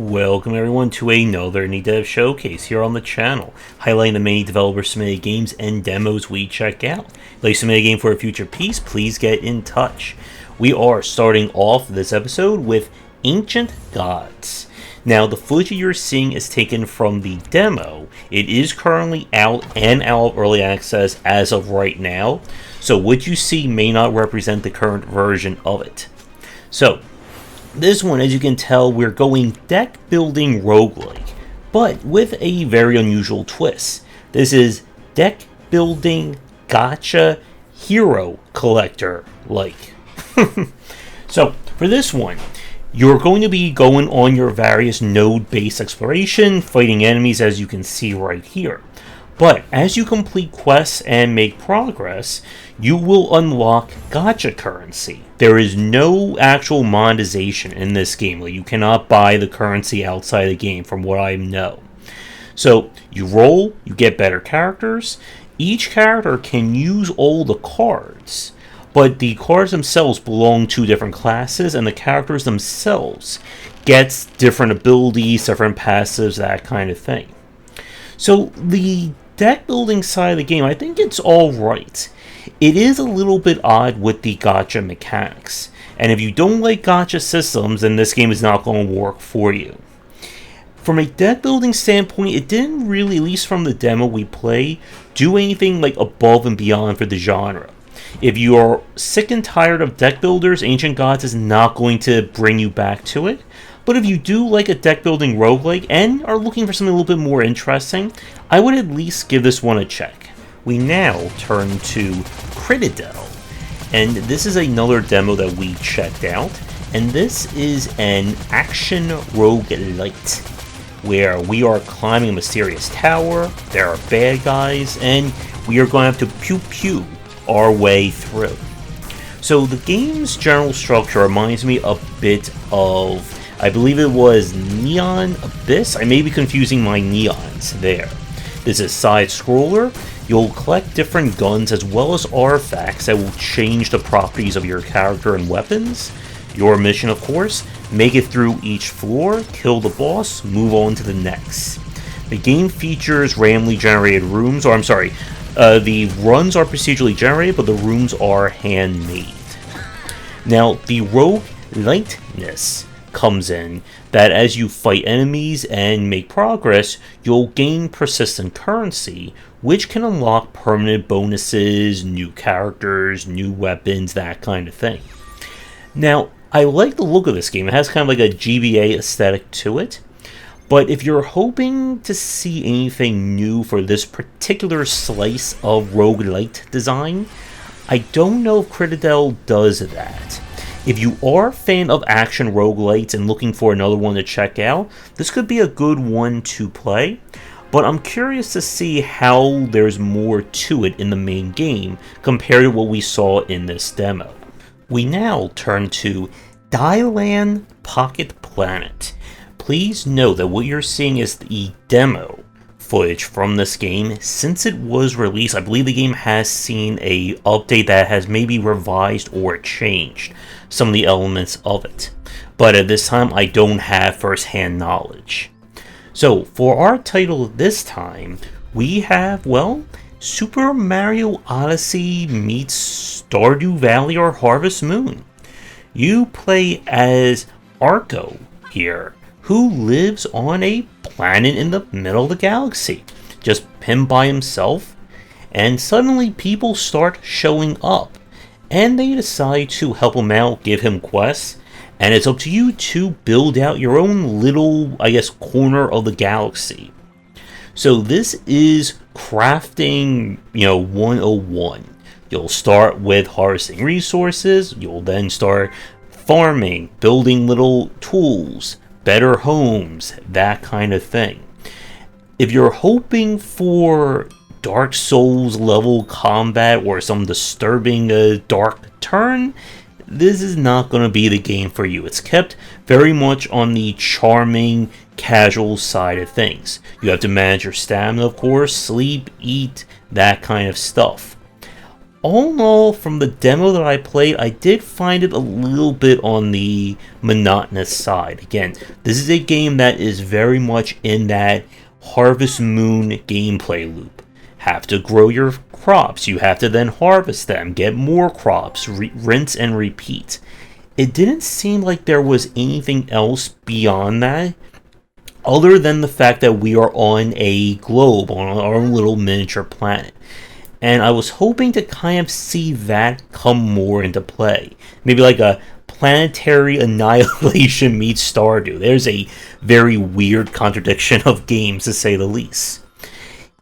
Welcome everyone to another Indie Dev Showcase here on the channel, highlighting the many developer-submitted games and demos we check out. If you'd like to submit a game for a future piece, please get in touch. We are starting off this episode with Ancient Gods. Now, the footage you're seeing is taken from the demo. It is currently out and out of early access as of right now, so what you see may not represent the current version of it. So, this one, as you can tell, we're going deck building roguelike, but with a very unusual twist. This is deck building gacha hero collector like. So for this one, you're going to be going on your various node-based exploration, fighting enemies as you can see right here. But as you complete quests and make progress, you will unlock gacha currency. There is no actual monetization in this game. Like, you cannot buy the currency outside the game from what I know. So you roll, you get better characters. Each character can use all the cards, but the cards themselves belong to different classes, and the characters themselves get different abilities, different passives, that kind of thing. So the deck building side of the game, I think it's alright. It is a little bit odd with the gacha mechanics, and if you don't like gacha systems, then this game is not going to work for you. From a deck building standpoint, it didn't really, at least from the demo we play, do anything like above and beyond for the genre. If you are sick and tired of deck builders, Ancient Gods is not going to bring you back to it. But if you do like a deck building roguelike and are looking for something a little bit more interesting, I would at least give this one a check. We now turn to Critadel, and this is another demo that we checked out, and this is an action roguelite, where we are climbing a mysterious tower, there are bad guys, and we are going to have to pew-pew our way through. So the game's general structure reminds me a bit of, I believe it was Neon Abyss. I may be confusing my neons there. This is side-scroller. You'll collect different guns as well as artifacts that will change the properties of your character and weapons. Your mission, of course, make it through each floor, kill the boss, move on to the next. The game features randomly generated rooms, or I'm sorry, the runs are procedurally generated, but the rooms are handmade. Now, the rogueliteness comes in that as you fight enemies and make progress, you'll gain persistent currency, which can unlock permanent bonuses, new characters, new weapons, that kind of thing. Now, I like the look of this game. It has kind of like a GBA aesthetic to it. But if you're hoping to see anything new for this particular slice of roguelite design, I don't know if Critadel does that. If you are a fan of action roguelites and looking for another one to check out, this could be a good one to play. But I'm curious to see how there's more to it in the main game compared to what we saw in this demo. We now turn to Deiland Pocket Planet. Please know that what you're seeing is the demo footage from this game. Since it was released, I believe the game has seen a update that has maybe revised or changed some of the elements of it. But at this time, I don't have first-hand knowledge. So, for our title this time, we have, well, Super Mario Odyssey meets Stardew Valley or Harvest Moon. You play as Arco here, who lives on a planet in the middle of the galaxy, just him by himself, and suddenly people start showing up, and they decide to help him out, give him quests, and it's up to you to build out your own little, I guess, corner of the galaxy. So this is crafting, 101. You'll start with harvesting resources, you'll then start farming, building little tools, better homes, that kind of thing. If you're hoping for Dark Souls level combat or some disturbing dark turn, this is not going to be the game for you. It's kept very much on the charming, casual side of things. You have to manage your stamina, of course, sleep, eat, that kind of stuff. All in all, from the demo that I played, I did find it a little bit on the monotonous side. Again, this is a game that is very much in that Harvest Moon gameplay loop. Have to grow your crops, you have to then harvest them, get more crops, rinse and repeat. It didn't seem like there was anything else beyond that, other than the fact that we are on a globe, on our own little miniature planet. And I was hoping to kind of see that come more into play. Maybe like a Planetary Annihilation meets Stardew. There's a very weird contradiction of games, to say the least.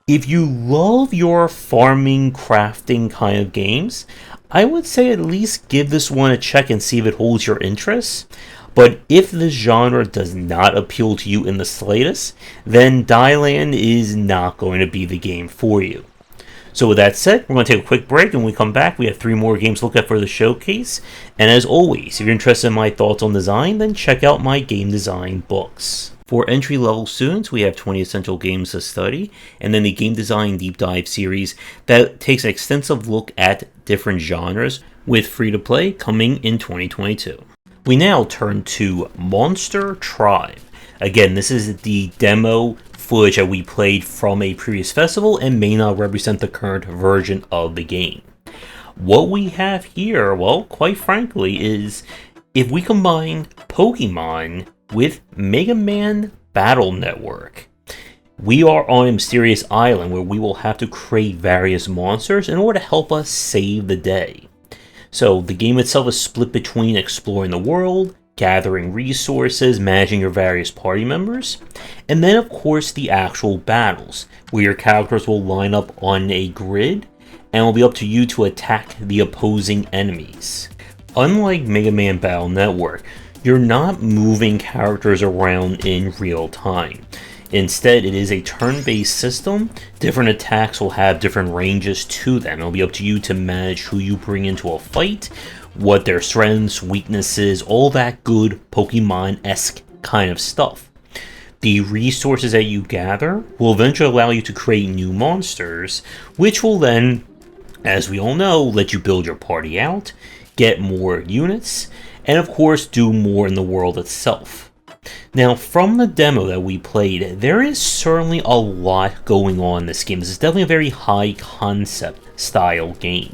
If you love your farming, crafting kind of games, I would say at least give this one a check and see if it holds your interest. But if this genre does not appeal to you in the slightest, then Deiland is not going to be the game for you. So with that said, we're going to take a quick break, and when we come back, we have 3 more games to look at for the showcase. And as always, if you're interested in my thoughts on design, then check out my game design books. For entry-level students, we have 20 essential games to study, and then the Game Design Deep Dive series that takes an extensive look at different genres, with free-to-play coming in 2022. We now turn to Monster Tribe. Again, this is the demo footage that we played from a previous festival and may not represent the current version of the game. What we have here, well, quite frankly, is if we combine Pokemon with Mega Man Battle Network. We are on a mysterious island where we will have to create various monsters in order to help us save the day. So the game itself is split between exploring the world, gathering resources, managing your various party members, and then of course the actual battles, where your characters will line up on a grid, and it will be up to you to attack the opposing enemies. Unlike Mega Man Battle Network, you're not moving characters around in real time. Instead, it is a turn-based system. Different attacks will have different ranges to them. It'll be up to you to manage who you bring into a fight, what their strengths, weaknesses, all that good Pokemon-esque kind of stuff. The resources that you gather will eventually allow you to create new monsters, which will then, as we all know, let you build your party out, get more units, and of course do more in the world itself. Now, from the demo that we played, there is certainly a lot going on in this game. This is definitely a very high concept style game.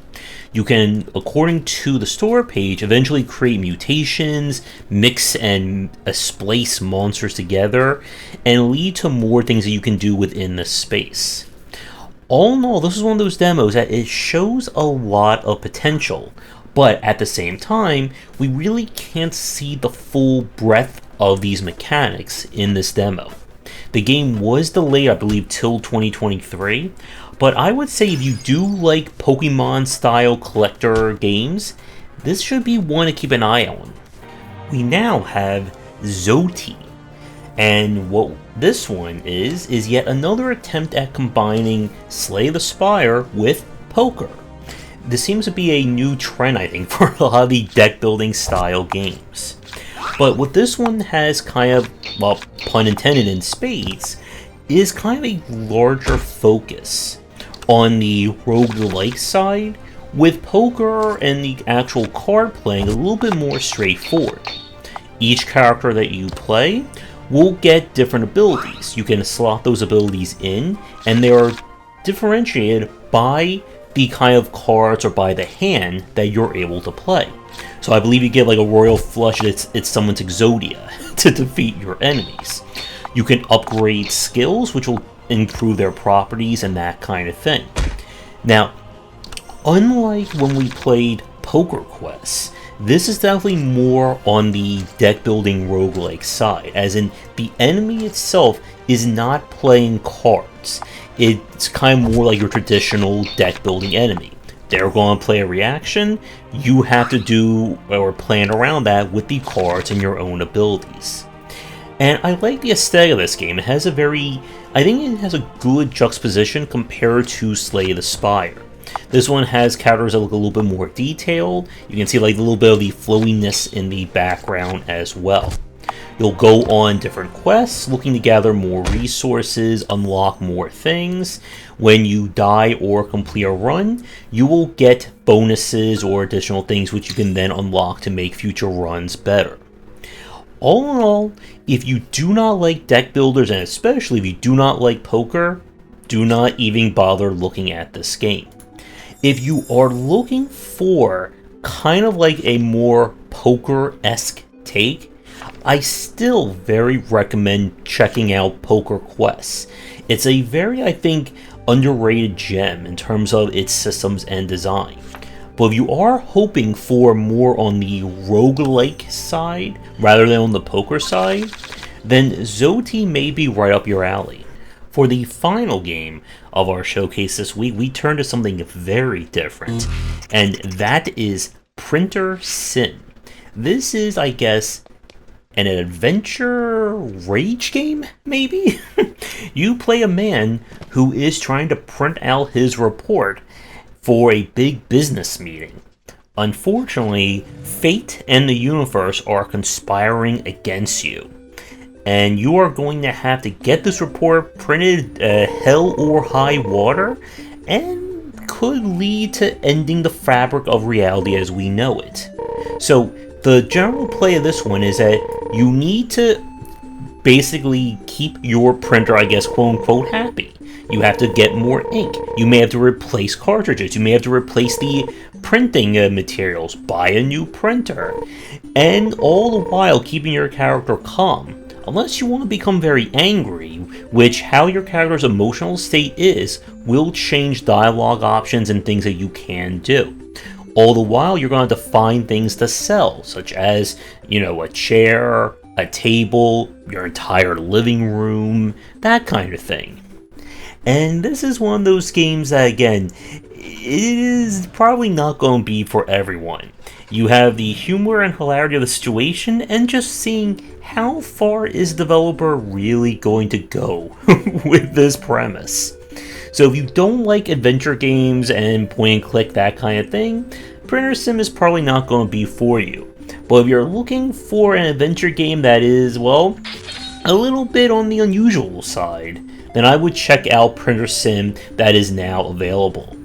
You can, according to the store page, eventually create mutations, mix and splice monsters together, and lead to more things that you can do within the space. All in all, this is one of those demos that it shows a lot of potential, but at the same time, we really can't see the full breadth of these mechanics in this demo. The game was delayed, I believe, till 2023, but I would say if you do like Pokemon-style collector games, this should be one to keep an eye on. We now have Zoeti, and what this one is yet another attempt at combining Slay the Spire with poker. This seems to be a new trend, I think, for a lot of the deck-building style games. But what this one has kind of, well, pun intended in spades, is kind of a larger focus on the roguelike side, with poker and the actual card playing a little bit more straightforward. Each character that you play will get different abilities. You can slot those abilities in, and they are differentiated by the kind of cards or by the hand that you're able to play. So I believe you get like a Royal Flush, it's someone's Exodia to defeat your enemies. You can upgrade skills, which will improve their properties and that kind of thing. Now, unlike when we played Poker Quest, this is definitely more on the deck-building roguelike side, as in the enemy itself is not playing cards. It's kind of more like your traditional deck-building enemy. They're going to play a reaction, you have to do or plan around that with the cards and your own abilities. And I like the aesthetic of this game. It has I think it has a good juxtaposition compared to Slay the Spire. This one has characters that look a little bit more detailed. You can see like a little bit of the flowiness in the background as well. You'll go on different quests, looking to gather more resources, unlock more things. When you die or complete a run, you will get bonuses or additional things which you can then unlock to make future runs better. All in all, if you do not like deck builders, and especially if you do not like poker, do not even bother looking at this game. If you are looking for kind of like a more poker-esque take, I still very recommend checking out Poker Quest. It's a very, I think, underrated gem in terms of its systems and design. But if you are hoping for more on the roguelike side rather than on the poker side, then Zoeti may be right up your alley. For the final game of our showcase this week, we turn to something very different, and that is Printersim. This is, I guess, an adventure rage game, maybe? You play a man who is trying to print out his report for a big business meeting. Unfortunately, fate and the universe are conspiring against you, and you are going to have to get this report printed hell or high water, and could lead to ending the fabric of reality as we know it. So the general play of this one is that you need to basically keep your printer, I guess, quote unquote, happy. You have to get more ink. You may have to replace cartridges. You may have to replace the printing materials, buy a new printer, and all the while keeping your character calm. Unless you want to become very angry, which how your character's emotional state is will change dialogue options and things that you can do. All the while, you're going to have to find things to sell, such as, a chair, a table, your entire living room, that kind of thing. And this is one of those games that, again, it is probably not going to be for everyone. You have the humor and hilarity of the situation, and just seeing how far is the developer really going to go with this premise. So if you don't like adventure games and point and click, that kind of thing, Printersim is probably not going to be for you. But if you're looking for an adventure game that is, well, a little bit on the unusual side, then I would check out Printersim that is now available.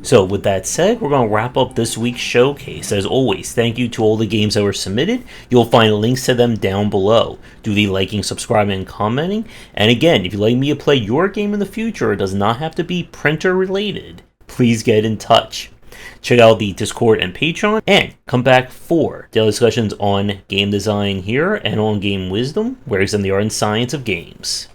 So with that said, we're going to wrap up this week's showcase. As always, thank you to all the games that were submitted. You'll find links to them down below. Do the liking, subscribing, and commenting. And again, if you'd like me to play your game in the future, it does not have to be printer related. Please get in touch. Check out the Discord and Patreon, and come back for daily discussions on game design here and on game wisdom, where it's in the art and science of games.